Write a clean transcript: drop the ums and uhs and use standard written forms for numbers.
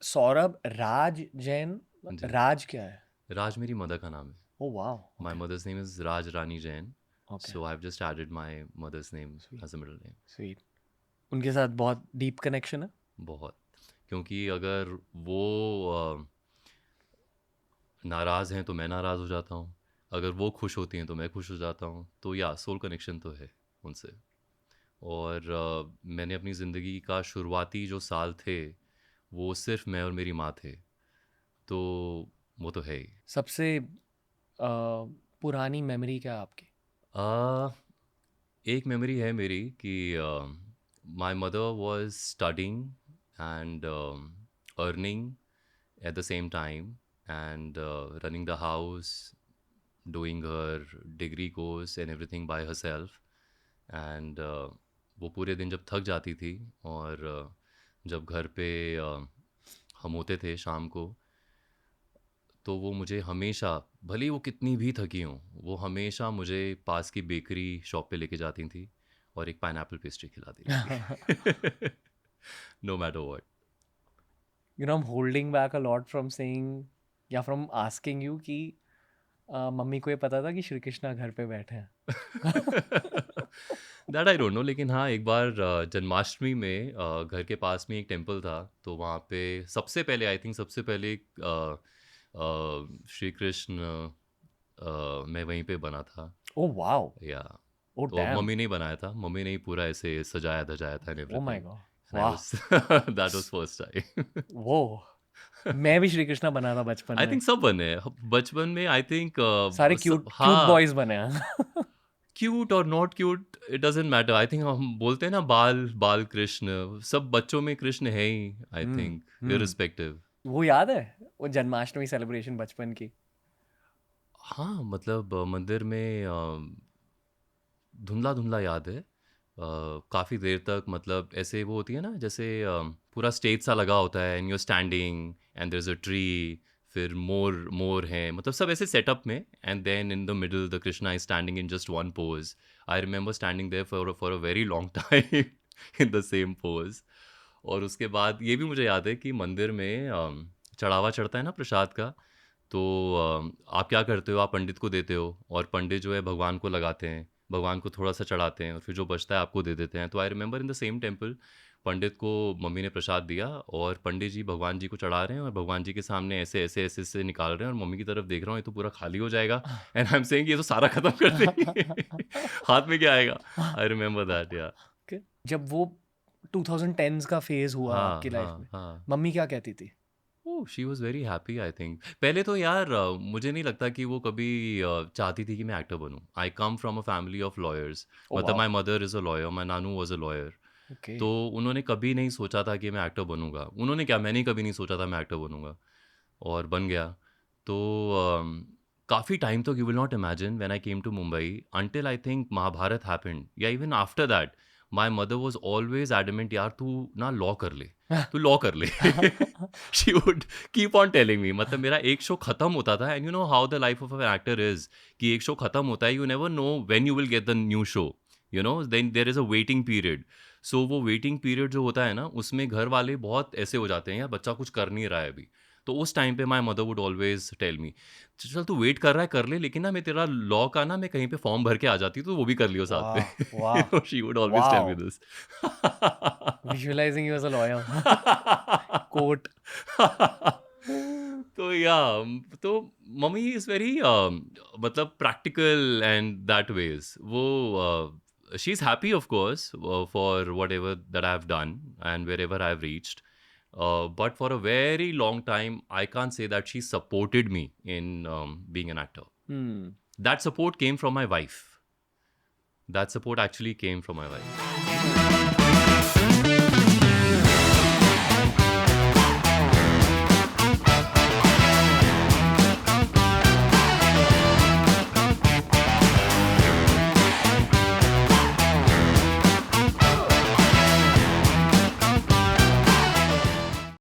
सौरभ राज जैन, जी। राज क्या है? राज मेरी मदर का नाम है। Oh wow! My okay, mother's name is Raj Rani Jain, okay, so I've just added my mother's name sweet, as a middle name. Sweet. उनके साथ बहुत डीप कनेक्शन है? बहुत, क्योंकि अगर वो नाराज़ हैं तो मैं नाराज़ हो जाता हूँ, अगर वो खुश होती हैं तो मैं खुश हो जाता हूँ, तो या सोल कनेक्शन तो है उनसे। और मैंने अपनी ज़िंदगी का शुरुआती जो साल थे, वो सिर्फ मैं और मेरी माँ थे, तो वो तो है ही। सबसे पुरानी मेमोरी क्या है आपकी? आ, एक मेमोरी है मेरी कि my mother was studying and earning at the same time and running the house, doing her degree course and everything by herself. And वो पूरे दिन जब थक जाती थी और जब घर पे हम होते थे शाम को, तो वो मुझे हमेशा, भले ही वो कितनी भी थकी हों, वो हमेशा मुझे पास की बेकरी शॉप पे लेके जाती थी और एक पाइनएप्पल पेस्ट्री खिला देती थी। No matter what. You know I am holding back a lot from saying या फ्रॉम आस्किंग यू कि मम्मी को ये पता था कि श्री कृष्णा घर पे बैठे हैं? दैट आई डोंट नो, लेकिन हाँ एक बार जन्माष्टमी में घर के पास में एक टेम्पल था, तो वहाँ पे सबसे पहले आई थिंक सबसे पहले श्री कृष्ण मैं वहीं पे बना था। Oh wow! या ओह तो डैम! मम्मी ने बनाया था, मम्मी ने ही पूरा ऐसे सजाया धजाया था and oh my everything, God! And I वाह! Was that was first time. वो मैं भी श्री कृष्णा बना था बचपन आई में। थिंक सब बने हैं बचपन में, आई थिंक सारे सब, क्यूट क्यूट हाँ। बॉयज बने हैं। क्यूट और not cute it doesn't matter, I think हम बोलते हैं ना बाल बाल कृष्ण, सब बच्चों में कृष्ण है ही, आई थिंक हम्म। इररिस्पेक्टिव। वो याद है वो जन्माष्टमी सेलिब्रेशन बचपन की? हाँ मतलब मंदिर में धुंधला धुंधला याद है। काफ़ी देर तक, मतलब ऐसे वो होती है ना जैसे पूरा स्टेज सा लगा होता है and you are standing and there is a tree, फिर मोर मोर हैं, मतलब सब ऐसे सेटअप में, and then in the middle the Krishna is standing in just one pose. I remember standing there for a very long time in the same pose. और उसके बाद ये भी मुझे याद है कि मंदिर में चढ़ावा चढ़ता है ना प्रसाद का, तो आप क्या करते हो, आप पंडित को देते हो और पंडित जो है भगवान को लगाते हैं, भगवान को थोड़ा सा चढ़ाते हैं और फिर जो बचता है आपको दे देते हैं। तो I remember in the same temple pandit को मम्मी ने प्रसाद दिया और पंडित जी भगवान जी को चढ़ा रहे हैं और भगवान जी के सामने ऐसे ऐसे ऐसे ऐसे निकाल रहे हैं और मम्मी की तरफ देख रहा हूँ, ये तो पूरा खाली हो जाएगा, एंड आई एम सेइंग ये तो सारा खत्म कर देंगे। हाथ में क्या आएगा। आई रिमेंबर दैट या। Okay. जब वो 2010s का फेज हुआ हाँ आपकी लाइफ हाँ में, हाँ। मम्मी क्या कहती थी? ओह she was very happy I think. पहले तो यार मुझे नहीं लगता कि वो कभी चाहती थी कि मैं एक्टर बनूं। I come from a family of lawyers, oh मतलब wow! My mother is a lawyer, my नानू वॉज अ लॉयर। ओके। तो उन्होंने कभी नहीं सोचा था कि मैं एक्टर बनूंगा, उन्होंने क्या, मैंने कभी नहीं सोचा था मैं एक्टर बनूंगा, और बन गया। तो काफ़ी टाइम तक you will not imagine when I came to Mumbai until I think Mahabharat happened या even after that, my mother was always adamant, यार तू ना लॉ कर ले, तू लॉ कर ले। She would keep on telling me, मतलब मेरा एक शो खत्म होता था, and you know how the life of an actor is, कि एक शो खत्म होता है, you never know when you will get the new show, you know then there is a waiting period. So वो waiting period जो होता है ना, उसमें घर वाले बहुत ऐसे हो जाते हैं, यार बच्चा कुछ कर नहीं रहा है अभी। तो उस टाइम पे my mother would always tell me, चल तू वेट कर रहा है कर ले, लेकिन ना मैं तेरा लॉ का ना मैं कहीं पे फॉर्म भर के आ जाती, तो वो भी कर लियो साथ में। वाह! वाह! She would always tell me wow! This. Visualizing you as a lawyer. Court. तो या, तो मम्मी इज वेरी मतलब प्रैक्टिकल एंड दैट वेज वो, she is happy of course for whatever that I have done and wherever I have reached, but for a very long time I can't say that she supported me in being an actor. Hmm. That support came from my wife. That support actually came from my wife.